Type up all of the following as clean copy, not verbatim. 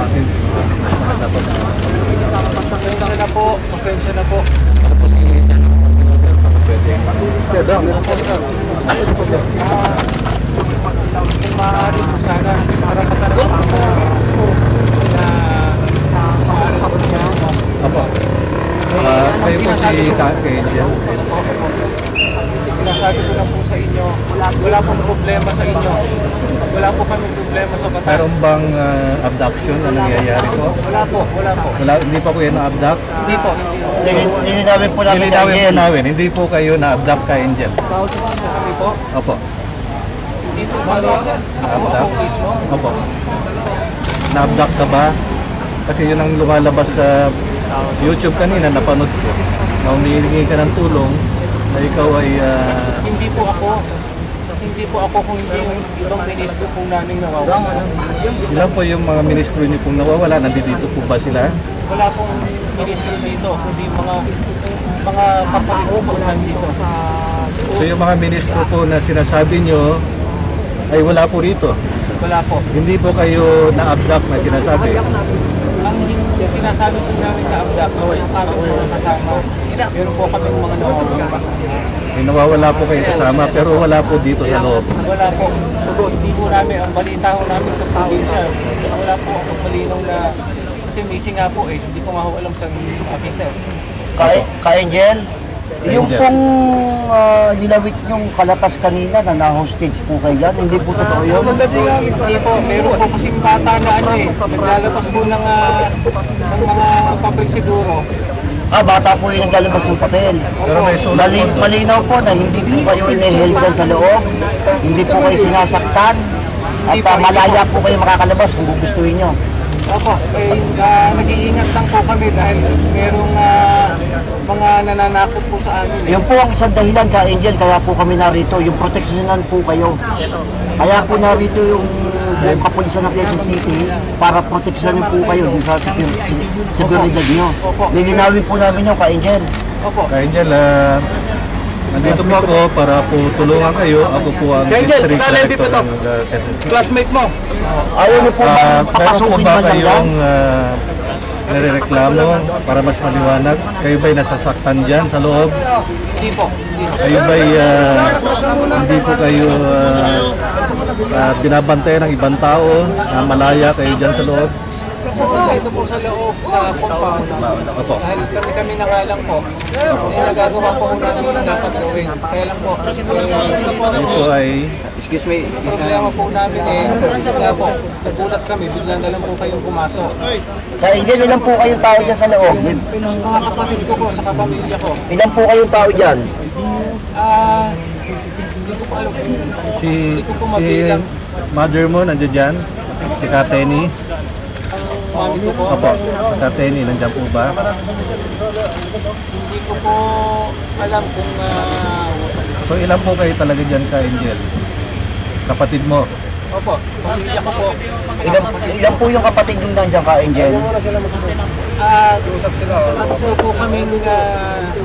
natin. Pasensya na po. Pasensya na po. Tapos hinihitan ng mga sir, baka pwede. Sir, daw, meron po sir. Ano yung problema? Kung maaari po sana, karapatan ko na maaari ko siya. Apo. Kayo po si Angel. Sinasabi ko lang po sa inyo, wala pong problema sa inyo. Wala po kami problema sa batas. Meron bang abduction na nangyayari po? Wala po, wala po. Hindi pa po yan na-abduct? Hindi po, hindi po. Nilinawin po namin Angel. Hindi po kayo na-abduct ka, Angel. Kami po? Opo. Hindi po ba ako mismo? Opo. Na-abduct ka ba? Kasi yun ang lumalabas sa YouTube kanina, napanood ko. Na humihingi ka ng tulong na ikaw ay... Hindi po ako. Hindi po ako kung hindi yung ibang ministro pong namin nawawala. Ilan po yung mga ministro niyo pong nawawala? Nandito po ba sila? Wala pong ministro dito, kundi mga kapatid ko po nandito sa... So yung mga ministro po na sinasabi niyo ay wala po rito? Wala po. Hindi po kayo na-abduct na sinasabi? Ang sinasabi po namin na abduct, kami po kasama. Meron po kami mga nawawala. May nawawala po kayo kasama pero wala po dito sa loob? Wala po. Hindi po namin, ang balita ko namin sa probinsya, wala po ang malinaw na, kasi missing nga po hindi ko nga alam sa akin. Ka-Angel, yung pong nilawit yung kalatas kanina na na-hostage po kayo yan, hindi po totoo yun? Hindi po, meron po kasing bata na naglalabas po ng mga papel siguro. Bata po yung naglalabas ng papel. Pero may sulat po. Malinaw po na hindi po kayo inihildan sa loob, hindi po kayo sinasaktan, at malaya po kayo makakalabas kung gugustuhin nyo. Opo, nag-iingat lang po kami dahil merong mga nananakot po sa amin. Yun po ang isang dahilan ka Angel, kaya po kami narito, yung proteksyonan po kayo. Kaya po narito yung buong kapulisan ng Quezon City para proteksyonan po kayo sa seguridad nyo. Lilinawin po namin yung ka Angel. Opo. Ka Angel, nandito po ako para po tulungan kayo. Ako po ang district director ng Classmate mo. Ayaw mo po bang papasukin man lang yan? Nare-reklamo para mas maliwanag. Kayo ba'y nasasaktan dyan sa loob? Hindi po. Kayo ba'y hindi po kayo binabantay ng ibang tao na malaya kayo dyan sa loob? Dito po sa loob, sa compound. Opo. Dahil kami na nga lang po. Nagagawa po kung namin yung dapat gawin. Kaya lang po. Ito ay... Excuse me. Problema po namin kaya po, nagulat kami, bigla na lang po kayong pumasok. Ka Angel, ilan po kayong tao dyan sa loob? Mga kapatid ko po, sa kapamilya ko. Ilan po kayong tao dyan? Hindi ko po alam. Si Hindi ko po mabilang. mother mo nandiyan dyan? Si Kateni? Mami ko po. Opo, si Kateni nandiyan po ba? Hindi ko po alam kung So ilan po kayo talaga dyan ka Angel? Kapatid mo? opo, pamilya ko po. Ilan po yung kapatid yung nandiyan ka Angel? Tatlo po kami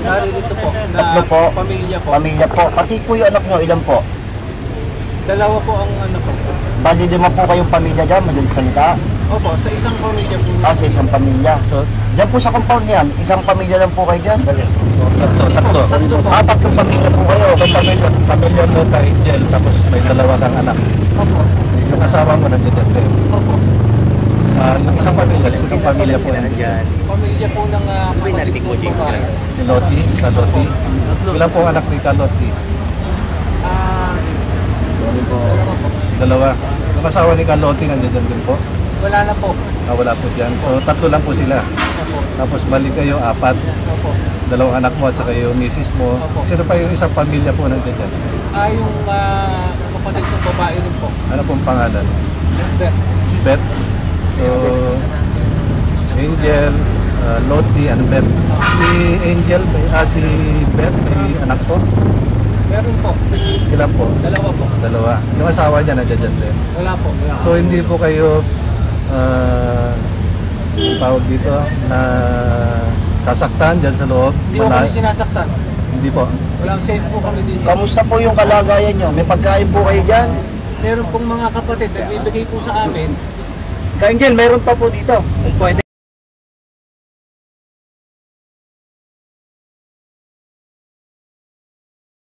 naririto po. Tatlo po? Pamilya po. Pamilya po. Pati po yung anak nyo, ilan po? Dalawa po ang po. Bali 5 po kayong pamilya dyan, madalit salita. Opo, sa isang pamilya po. Sa isang pamilya. So, Diyan po sa compound niyan, isang pamilya lang po kayo dyan. tatlo. Tatlo po. Tatlong pamilya po kayo. Pamilya mo ka Angel, tapos may dalawa kang anak. Opo. Yung asawa mo nandiyan din. Opo. Yung isang pamilya po nandiyan. Pamilya po ng kapatid ko po. Si Loti, Kaloti. Ilan po ang anak ni Kaloti? Dalawa. Yung asawa ni Kaloti nandiyan din po? Wala na po. Wala po dyan. So tatlo lang po sila. Opo. Tapos balik kayo, 4. Opo. Dalawang anak mo at saka yung misis mo. Opo. Sino pa yung isang pamilya po nandiyan dyan? Yung kapatid kong babae rin po. Ano pong pangalan? Beth. Beth. So, Angel, Loti, and Beth. Si Angel, si Beth, may anak po? Meron po. Ilan po? Dalawa po. Dalawa. Yung asawa niya nandiyan din. Wala po. So, hindi po kayo tawag dito na sasaktan dyan sa loob? Hindi po kami sinasaktan. Hindi po. Walang safe po kami dito. Kamusta po yung kalagayan nyo? May pagkain po kayo dyan? Meron pong mga kapatid, nagbibigay po sa amin. Angel, meron pa po dito. Pwede.